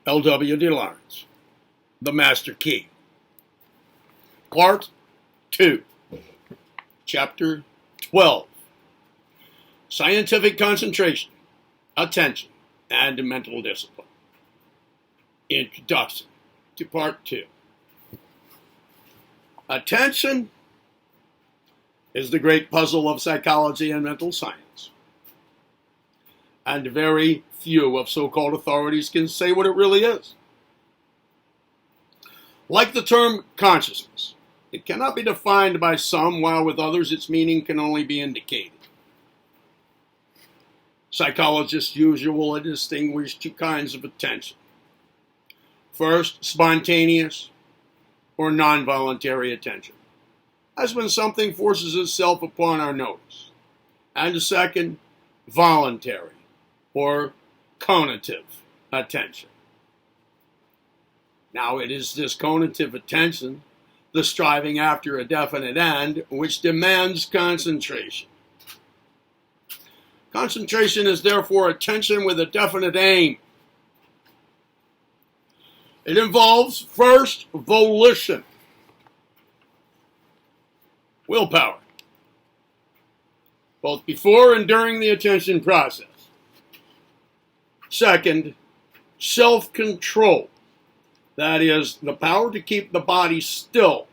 L.W.D. Laurence, The Master Key. Part 2, Chapter 12, Scientific Concentration, Attention, and Mental Discipline. Introduction to Part 2. Attention is the great puzzle of psychology and mental science. And very few of so-called authorities can say what it really is. Like the term consciousness, it cannot be defined by some, while with others its meaning can only be indicated. Psychologists usually distinguish two kinds of attention. First, spontaneous or non-voluntary attention, as when something forces itself upon our notice. And second, voluntary or conative attention. Now, it is this conative attention, the striving after a definite end, which demands concentration. Concentration is therefore attention with a definite aim. It involves, first, volition, willpower, both before and during the attention process. Second, self-control, that is, the power to keep the body still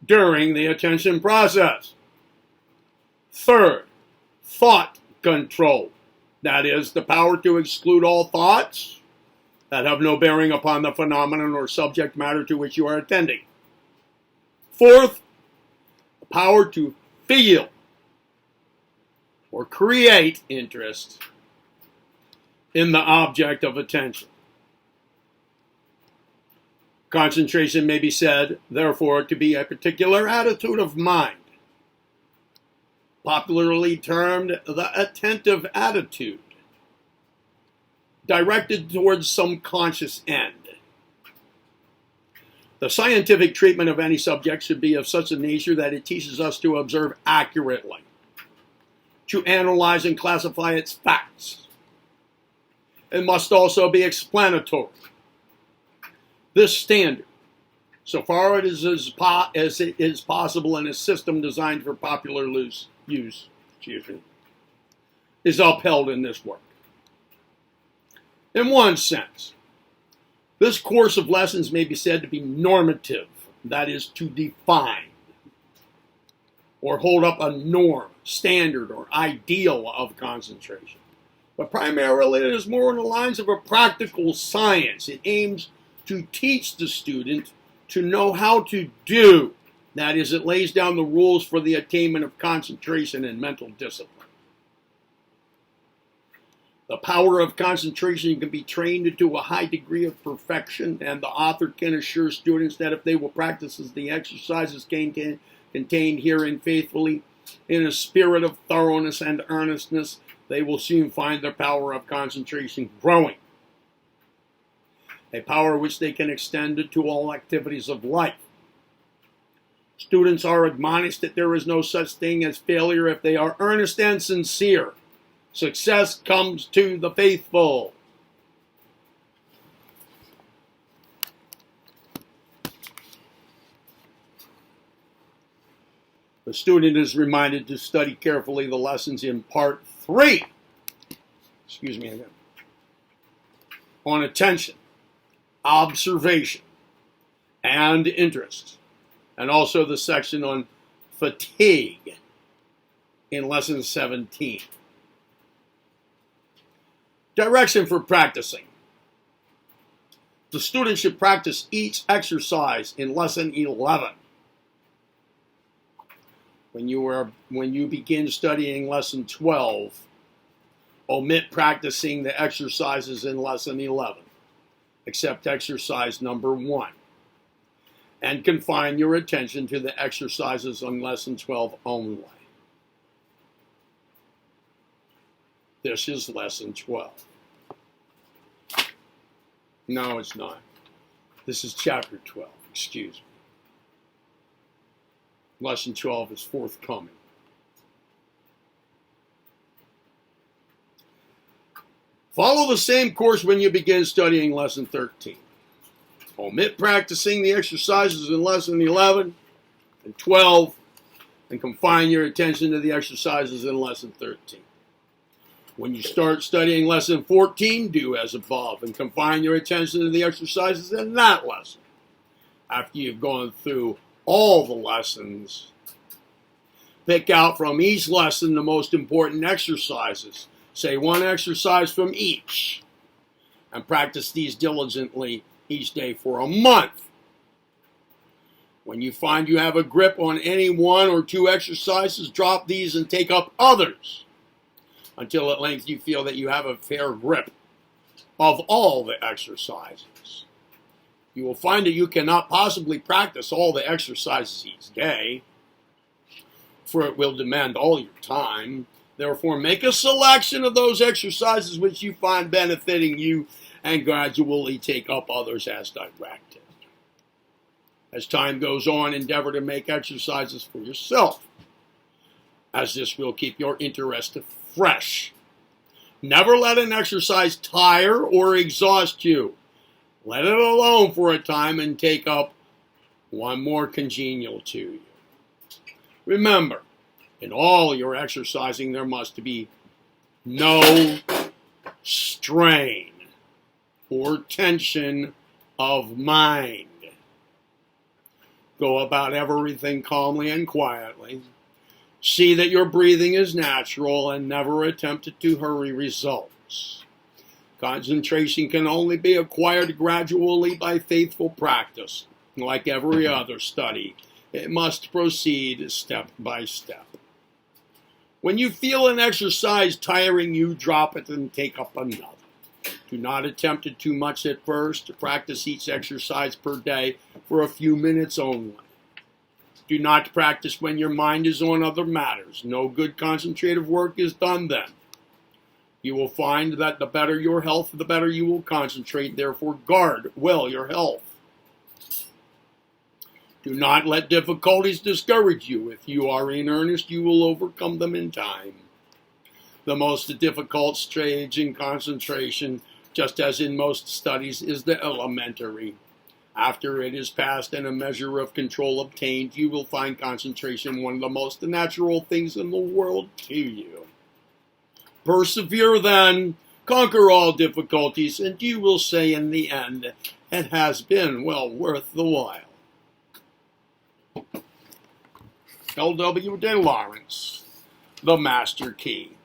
during the attention process. Third, thought control, that is, the power to exclude all thoughts that have no bearing upon the phenomenon or subject matter to which you are attending. Fourth, the power to feel or create interest in the object of attention. Concentration may be said, therefore, to be a particular attitude of mind, popularly termed the attentive attitude, directed towards some conscious end. The scientific treatment of any subject should be of such a nature that it teaches us to observe accurately, to analyze and classify its facts. It must also be explanatory. This standard, so far as it is possible in a system designed for popular use, is upheld in this work. In one sense, this course of lessons may be said to be normative, that is, to define or hold up a norm, standard, or ideal of concentration. But primarily it is more in the lines of a practical science. It aims to teach the student to know how to do. That is, it lays down the rules for the attainment of concentration and mental discipline. The power of concentration can be trained to a high degree of perfection, and the author can assure students that if they will practice the exercises contained herein faithfully, in a spirit of thoroughness and earnestness, they will soon find their power of concentration growing. A power which they can extend to all activities of life. Students are admonished that there is no such thing as failure if they are earnest and sincere. Success comes to the faithful. The student is reminded to study carefully the lessons in Part 3. On attention, observation, and interest, and also the section on fatigue in Lesson 17. Direction for practicing. The student should practice each exercise in Lesson 11. When you begin studying Lesson 12, omit practicing the exercises in Lesson 11, except exercise number 1, and confine your attention to the exercises on Lesson 12 only. This is Lesson 12. No, it's not. This is Chapter 12, excuse me. Lesson 12 is forthcoming. Follow the same course when you begin studying Lesson 13. Omit practicing the exercises in Lesson 11 and 12, and confine your attention to the exercises in Lesson 13. When you start studying Lesson 14, do as above, and confine your attention to the exercises in that lesson. After you've gone through all the lessons, pick out from each lesson the most important exercises. Say one exercise from each, and practice these diligently each day for a month. When you find you have a grip on any one or two exercises, drop these and take up others, until at length you feel that you have a fair grip of all the exercises. You will find that you cannot possibly practice all the exercises each day, for it will demand all your time. Therefore, make a selection of those exercises which you find benefiting you, and gradually take up others as directed. As time goes on, endeavor to make exercises for yourself, as this will keep your interest fresh. Never let an exercise tire or exhaust you. Let it alone for a time and take up one more congenial to you. Remember, in all your exercising, there must be no strain or tension of mind. Go about everything calmly and quietly. See that your breathing is natural and never attempt to hurry results. Concentration can only be acquired gradually by faithful practice. Like every other study, it must proceed step by step. When you feel an exercise tiring you, drop it and take up another. Do not attempt it too much at first. Practice each exercise per day for a few minutes only. Do not practice when your mind is on other matters. No good concentrative work is done then. You will find that the better your health, the better you will concentrate. Therefore, guard well your health. Do not let difficulties discourage you. If you are in earnest, you will overcome them in time. The most difficult stage in concentration, just as in most studies, is the elementary. After it is passed and a measure of control obtained, you will find concentration one of the most natural things in the world to you. Persevere then, conquer all difficulties, and you will say in the end, it has been well worth the while. L.W. de Laurence, The Master Key.